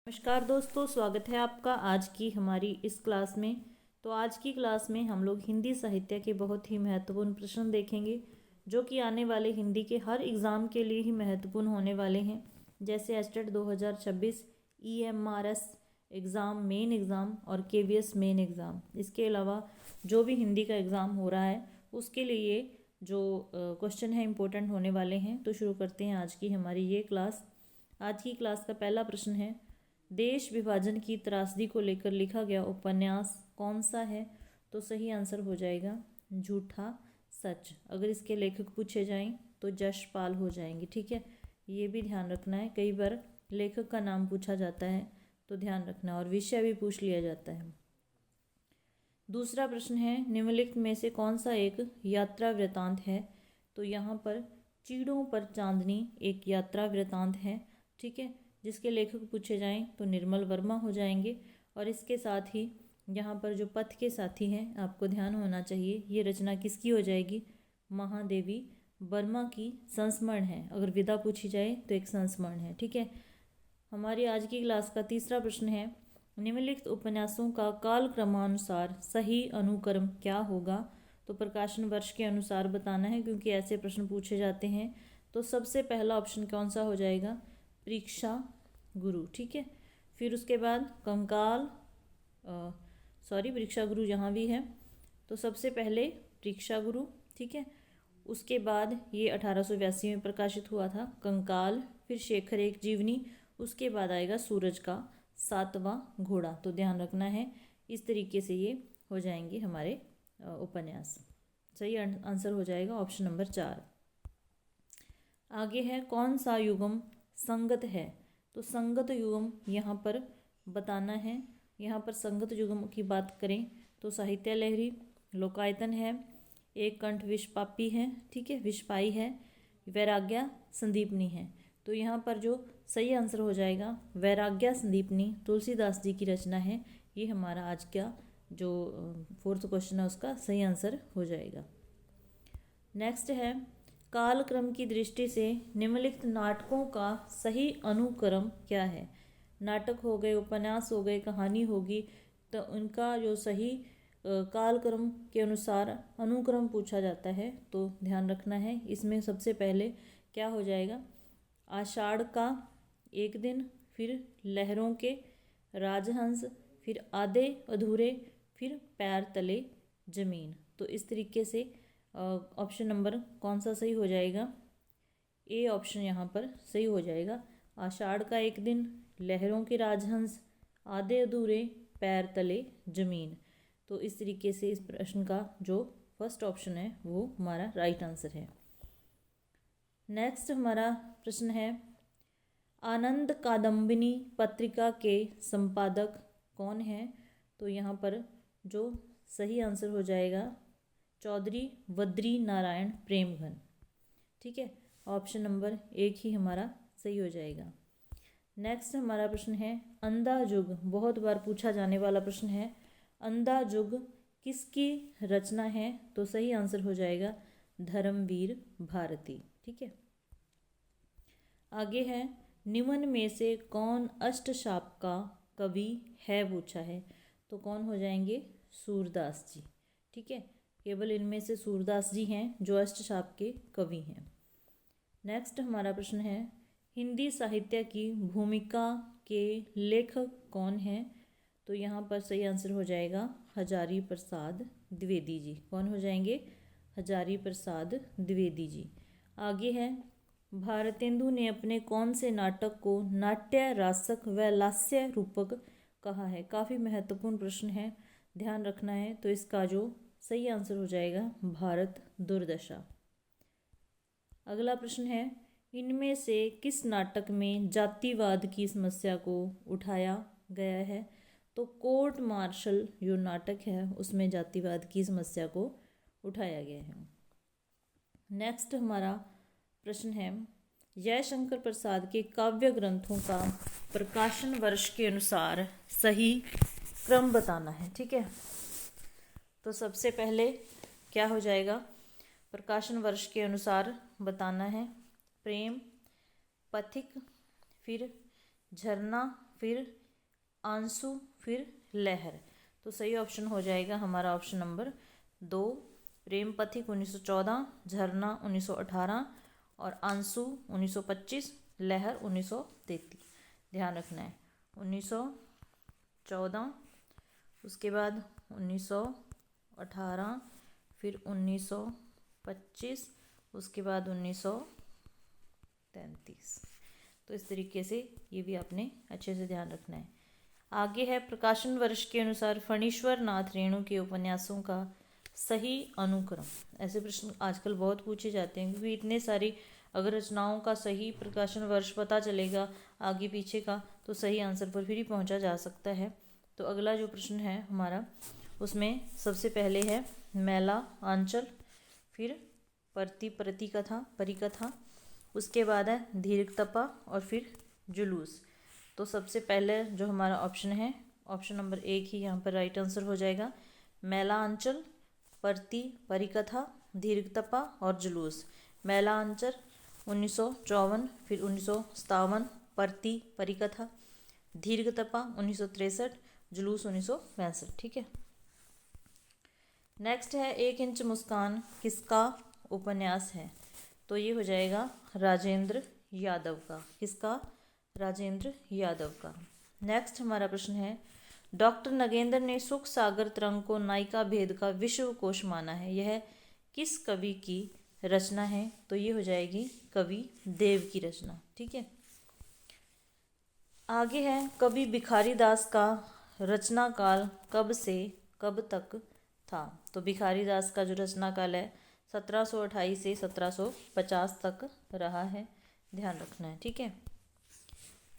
नमस्कार दोस्तों, स्वागत है आपका आज की हमारी इस क्लास में। तो आज की क्लास में हम लोग हिंदी साहित्य के बहुत ही महत्वपूर्ण प्रश्न देखेंगे जो कि आने वाले हिंदी के हर एग्ज़ाम के लिए ही महत्वपूर्ण होने वाले हैं, जैसे estate 2026, EMRS exam, main exam और KVS मेन एग्ज़ाम। इसके अलावा जो भी हिंदी का एग्ज़ाम हो रहा है उसके लिए जो क्वेश्चन है इम्पोर्टेंट होने वाले हैं। तो शुरू करते हैं आज की हमारी ये क्लास। आज की क्लास का पहला प्रश्न है, देश विभाजन की त्रासदी को लेकर लिखा गया उपन्यास कौन सा है? तो सही आंसर हो जाएगा झूठा सच। अगर इसके लेखक पूछे जाएं तो यशपाल हो जाएंगे। ठीक है, ये भी ध्यान रखना है, कई बार लेखक का नाम पूछा जाता है तो ध्यान रखना, और विषय भी पूछ लिया जाता है। दूसरा प्रश्न है, निम्नलिखित में से कौन सा एक यात्रा वृतांत है? तो यहाँ पर चीड़ों पर चांदनी एक यात्रा वृतांत है। ठीक है, जिसके लेखक पूछे जाएं तो निर्मल वर्मा हो जाएंगे। और इसके साथ ही यहाँ पर जो पथ के साथी हैं, आपको ध्यान होना चाहिए, ये रचना किसकी हो जाएगी? महादेवी वर्मा की संस्मरण है। अगर विदा पूछी जाए तो एक संस्मरण है। ठीक है, हमारी आज की क्लास का तीसरा प्रश्न है, निम्नलिखित उपन्यासों का कालक्रमानुसार सही अनुक्रम क्या होगा? तो प्रकाशन वर्ष के अनुसार बताना है, क्योंकि ऐसे प्रश्न पूछे जाते हैं। तो सबसे पहला ऑप्शन कौन सा हो जाएगा? परीक्षा गुरु। ठीक है, फिर उसके बाद कंकाल, परीक्षा गुरु यहाँ भी है, तो सबसे पहले परीक्षा गुरु। ठीक है, उसके बाद ये 1882 में प्रकाशित हुआ था कंकाल, फिर शेखर एक जीवनी, उसके बाद आएगा सूरज का सातवां घोड़ा। तो ध्यान रखना है, इस तरीके से ये हो जाएंगे हमारे उपन्यास। सही आंसर हो जाएगा ऑप्शन नंबर 4। आगे है, कौन सा युगम संगत है? तो संगत युगम यहाँ पर बताना है। यहाँ पर संगत युगम की बात करें तो साहित्य लहरी, लोकायतन है, एक कंठ विषपापी है, ठीक है, विषपाई है, वैराग्या संदीपनी है। तो यहाँ पर जो सही आंसर हो जाएगा वैराग्या संदीपनी तुलसीदास जी की रचना है। ये हमारा आज का जो फोर्थ क्वेश्चन है उसका सही आंसर हो जाएगा। नेक्स्ट है, कालक्रम की दृष्टि से निम्नलिखित नाटकों का सही अनुक्रम क्या है? नाटक हो गए, उपन्यास हो गए, कहानी होगी, तो उनका जो सही कालक्रम के अनुसार अनुक्रम पूछा जाता है। तो ध्यान रखना है, इसमें सबसे पहले क्या हो जाएगा? आषाढ़ का एक दिन, फिर लहरों के, राजहंस, फिर आधे अधूरे, फिर पैर तले जमीन। तो इस तरीके से ऑप्शन नंबर कौन सा सही हो जाएगा? ए ऑप्शन यहाँ पर सही हो जाएगा। आषाढ़ का एक दिन, लहरों के राजहंस, आधे अधूरे, पैर तले जमीन। तो इस तरीके से इस प्रश्न का जो फर्स्ट ऑप्शन है वो हमारा राइट आंसर है। नेक्स्ट हमारा प्रश्न है, आनंद कादम्बिनी पत्रिका के संपादक कौन है? तो यहाँ पर जो सही आंसर हो जाएगा चौधरी बद्री नारायण प्रेमघन। ठीक है, ऑप्शन नंबर 1 ही हमारा सही हो जाएगा। नेक्स्ट हमारा प्रश्न है, अंधा जुग, बहुत बार पूछा जाने वाला प्रश्न है, अंधा जुग किसकी रचना है? तो सही आंसर हो जाएगा धर्मवीर भारती। ठीक है, आगे है, निम्न में से कौन अष्टशाप का कवि है पूछा है। तो कौन हो जाएंगे? सूरदास जी। ठीक है, केवल इनमें से सूरदास जी हैं जो अष्टशाप के कवि हैं। नेक्स्ट हमारा प्रश्न है, हिंदी साहित्य की भूमिका के लेखक कौन हैं? तो यहाँ पर सही आंसर हो जाएगा हजारी प्रसाद द्विवेदी जी। कौन हो जाएंगे? हजारी प्रसाद द्विवेदी जी। आगे है, भारतेंदु ने अपने कौन से नाटक को नाट्य रासक व लास्य रूपक कहा है? काफ़ी महत्वपूर्ण प्रश्न है, ध्यान रखना है। तो इसका जो सही आंसर हो जाएगा भारत दुर्दशा। अगला प्रश्न है, इनमें से किस नाटक में जातिवाद की समस्या को उठाया गया है? तो कोर्ट मार्शल जो नाटक है उसमें जातिवाद की समस्या को उठाया गया है। नेक्स्ट हमारा प्रश्न है, जयशंकर प्रसाद के काव्य ग्रंथों का प्रकाशन वर्ष के अनुसार सही क्रम बताना है। ठीक है, तो सबसे पहले क्या हो जाएगा? प्रकाशन वर्ष के अनुसार बताना है प्रेम, पथिक, फिर झरना, फिर आंसू, फिर लहर। तो सही ऑप्शन हो जाएगा हमारा ऑप्शन नंबर 2, प्रेम पथिक 1914, झरना 1918 और आंसू 1925, लहर 1933। ध्यान रखना है 1914, उसके बाद 1918, फिर 1925, उसके बाद 1933। तो इस तरीके से ये भी आपने अच्छे से ध्यान रखना है। आगे है प्रकाशन वर्ष के अनुसार फणीश्वर नाथ रेणु के उपन्यासों का सही अनुक्रम। ऐसे प्रश्न आजकल बहुत पूछे जाते हैं, क्योंकि इतने सारी अगर रचनाओं का सही प्रकाशन वर्ष पता चलेगा आगे पीछे का, तो सही आंसर पर फिर ही पहुंचा जा सकता है। तो अगला जो प्रश्न है हमारा, उसमें सबसे पहले है मैला आंचल, फिर परिकथा, उसके बाद है दीर्घतपा और फिर जुलूस। तो सबसे पहले जो हमारा ऑप्शन है, ऑप्शन नंबर 1 ही यहाँ पर राइट आंसर हो जाएगा। मैला आंचल, परिकथा, दीर्घतपा और जुलूस। मैला आंचल 1954, फिर 1957, परिकथा, दीर्घतपा 1963, जुलूस 1962। ठीक है। नेक्स्ट है 1 इंच मुस्कान किसका उपन्यास है? तो ये हो जाएगा राजेंद्र यादव का। किसका? राजेंद्र यादव का। नेक्स्ट हमारा प्रश्न है, डॉक्टर नगेंद्र ने सुख सागर तरंग को नायिका भेद का विश्व कोश माना है, यह किस कवि की रचना है? तो ये हो जाएगी कवि देव की रचना। ठीक है। आगे है कवि भिखारी दास का रचना काल कब से कब तक था? तो भिखारी दास का जो रचना काल है 1728 से 1750 तक रहा है। ध्यान रखना है। ठीक है।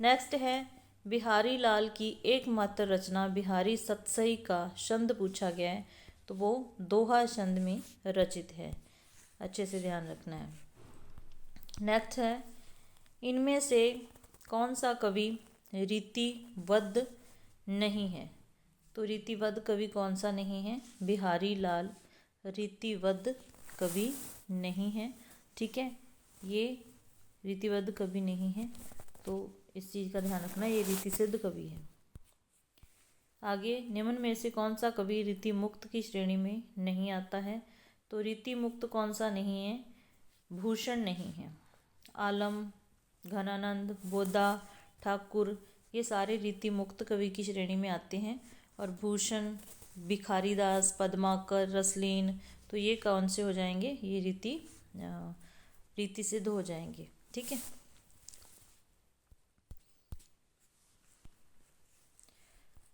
नेक्स्ट है बिहारी लाल की एकमात्र रचना बिहारी सतसई का छंद पूछा गया है, तो वो दोहा छंद में रचित है। अच्छे से ध्यान रखना है। नेक्स्ट है इनमें से कौन सा कवि रीतिबद्ध नहीं है? तो रीतिबद्ध कवि कौन सा नहीं है? बिहारी लाल रीतिबद्ध कवि नहीं है। ठीक है, ये रीतिबद्ध कवि नहीं है, तो इस चीज़ का ध्यान रखना, ये रीति सिद्ध कवि है। आगे निम्न में से कौन सा कवि रीति मुक्त की श्रेणी में नहीं आता है? तो रीति मुक्त कौन सा नहीं है? भूषण नहीं है। आलम, घनानंद, बोदा, ठाकुर, ये सारे रीति मुक्त कवि की श्रेणी में आते हैं। और भूषण, भिखारीदास, पद्माकर, रसलीन, तो ये कौन से हो जाएंगे? ये रीति सिद्ध हो जाएंगे। ठीक है।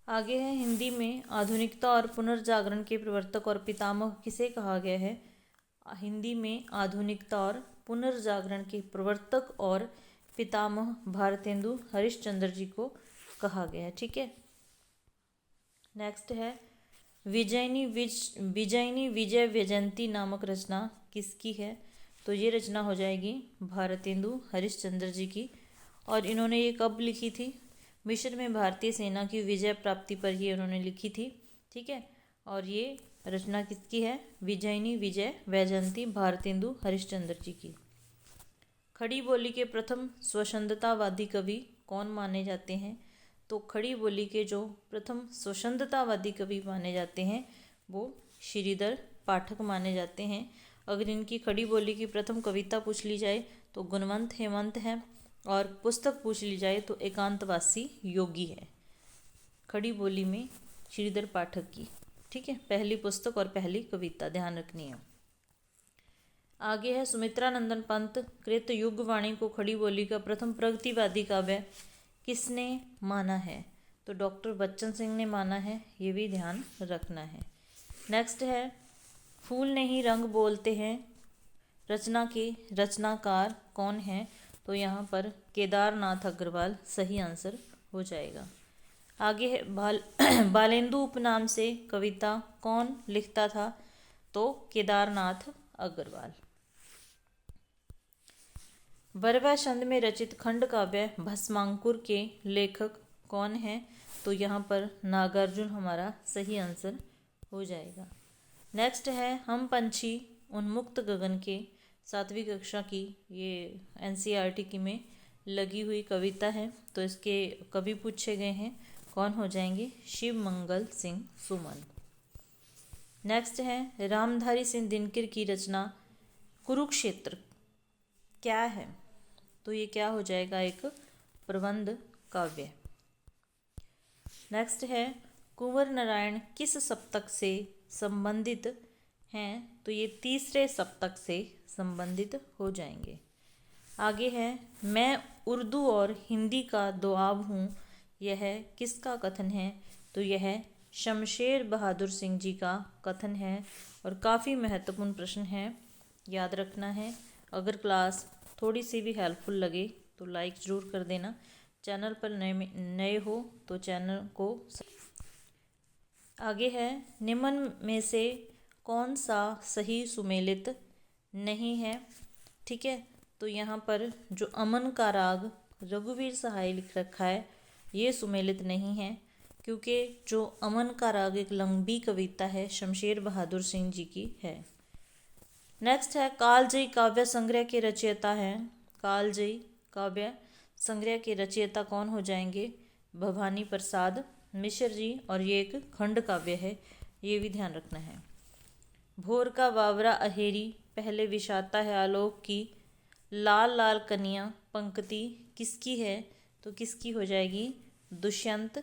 आगे है हिंदी में आधुनिकता और पुनर्जागरण के प्रवर्तक और पितामह किसे कहा गया है? हिंदी में आधुनिकता और पुनर्जागरण के प्रवर्तक और पितामह भारतेंदु हरिश्चंद्र जी को कहा गया है। ठीक है। नेक्स्ट है विजयनी विजय वैजयंती नामक रचना किसकी है? तो ये रचना हो जाएगी भारतेंदु हरिश्चंद्र जी की। और इन्होंने ये कब लिखी थी? मिस्र में भारतीय सेना की विजय प्राप्ति पर ही उन्होंने लिखी थी। ठीक है। और ये रचना किसकी है? विजयनी विजय वैजयंती भारतेंदु हरिश्चंद्र जी की। खड़ी बोली के प्रथम स्वच्छंदतावादी कवि कौन माने जाते हैं? तो खड़ी बोली के जो प्रथम स्वच्छंदतावादी कवि माने जाते हैं वो श्रीधर पाठक माने जाते हैं। अगर इनकी खड़ी बोली की प्रथम कविता पूछ ली जाए तो गुणवंत हेमंत है, और पुस्तक पूछ ली जाए तो एकांतवासी योगी है। खड़ी बोली में श्रीधर पाठक की, ठीक है, पहली पुस्तक और पहली कविता ध्यान रखनी है। आगे है सुमित्रा नंदन पंत कृत युगवाणी को खड़ी बोली का प्रथम प्रगतिवादी काव्य किसने माना है? तो डॉक्टर बच्चन सिंह ने माना है, ये भी ध्यान रखना है। नेक्स्ट है फूल नहीं रंग बोलते हैं रचना के रचनाकार कौन है? तो यहाँ पर केदारनाथ अग्रवाल सही आंसर हो जाएगा। आगे है बालेंदु उपनाम से कविता कौन लिखता था? तो केदारनाथ अग्रवाल। बरवा छंद में रचित खंड काव्य भस्मांकुर के लेखक कौन है? तो यहाँ पर नागार्जुन हमारा सही आंसर हो जाएगा। नेक्स्ट है हम पंछी उन्मुक्त गगन के 7वीं कक्षा की, ये NCERT की में लगी हुई कविता है, तो इसके कवि पूछे गए हैं, कौन हो जाएंगे? शिव मंगल सिंह सुमन। नेक्स्ट है रामधारी सिंह दिनकर की रचना कुरुक्षेत्र क्या है? तो ये क्या हो जाएगा? एक प्रबंध काव्य। नेक्स्ट है कुंवर नारायण किस सप्तक से संबंधित हैं? तो ये तीसरे सप्तक से संबंधित हो जाएंगे। आगे है मैं उर्दू और हिंदी का दोआब हूँ, यह किसका कथन है? तो यह शमशेर बहादुर सिंह जी का कथन है और काफ़ी महत्वपूर्ण प्रश्न है, याद रखना है। अगर क्लास थोड़ी सी भी हेल्पफुल लगे तो लाइक ज़रूर कर देना। चैनल पर नए हो तो चैनल को। आगे है निम्न में से कौन सा सही सुमेलित नहीं है? ठीक है, तो यहाँ पर जो अमन का राग रघुवीर सहाय लिख रखा है ये सुमेलित नहीं है, क्योंकि जो अमन का राग एक लंबी कविता है, शमशेर बहादुर सिंह जी की है। नेक्स्ट है कालजयी काव्य संग्रह के रचयिता हैं। कालजयी काव्य संग्रह के रचयिता कौन हो जाएंगे? भवानी प्रसाद मिश्र जी, और ये एक खंड काव्य है, ये भी ध्यान रखना है। भोर का बावरा अहेरी पहले विषाता है आलोक की, लाल लाल कनिया पंक्ति किसकी है? तो किसकी हो जाएगी? दुष्यंत।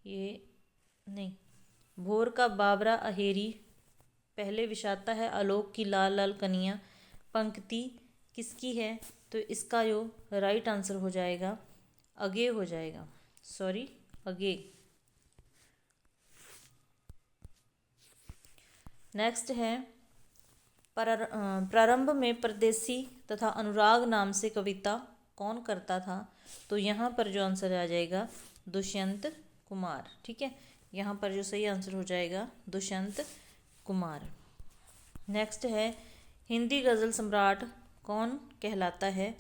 ये नहीं, भोर का बावरा अहेरी पहले विषाता है आलोक की, लाल लाल कनिया पंक्ति किसकी है? तो इसका जो राइट आंसर हो जाएगा अगे हो जाएगा, सॉरी अगे। नेक्स्ट है प्रारंभ में परदेसी तथा अनुराग नाम से कविता कौन करता था? तो यहाँ पर जो आंसर आ जाएगा दुष्यंत कुमार। ठीक है, यहाँ पर जो सही आंसर हो जाएगा दुष्यंत कुमार। नेक्स्ट है हिंदी गज़ल सम्राट कौन कहलाता है?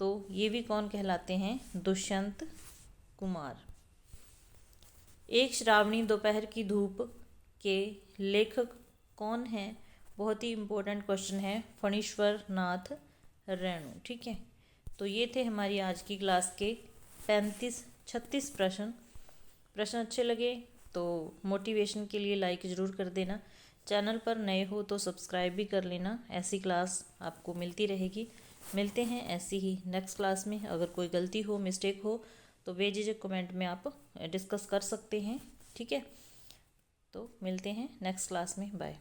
तो ये भी कौन कहलाते हैं? दुष्यंत कुमार। एक श्रावणी दोपहर की धूप के लेखक कौन है? बहुत ही इम्पोर्टेंट क्वेश्चन है, फणीश्वर नाथ रेणु। ठीक है, तो ये थे हमारी आज की क्लास के 36 प्रश्न अच्छे लगे तो मोटिवेशन के लिए लाइक ज़रूर कर देना। चैनल पर नए हो तो सब्सक्राइब भी कर लेना, ऐसी क्लास आपको मिलती रहेगी। मिलते हैं ऐसी ही नेक्स्ट क्लास में। अगर कोई गलती हो, मिस्टेक हो तो बेझिझक कमेंट में आप डिस्कस कर सकते हैं। ठीक है, तो मिलते हैं नेक्स्ट क्लास में। बाय।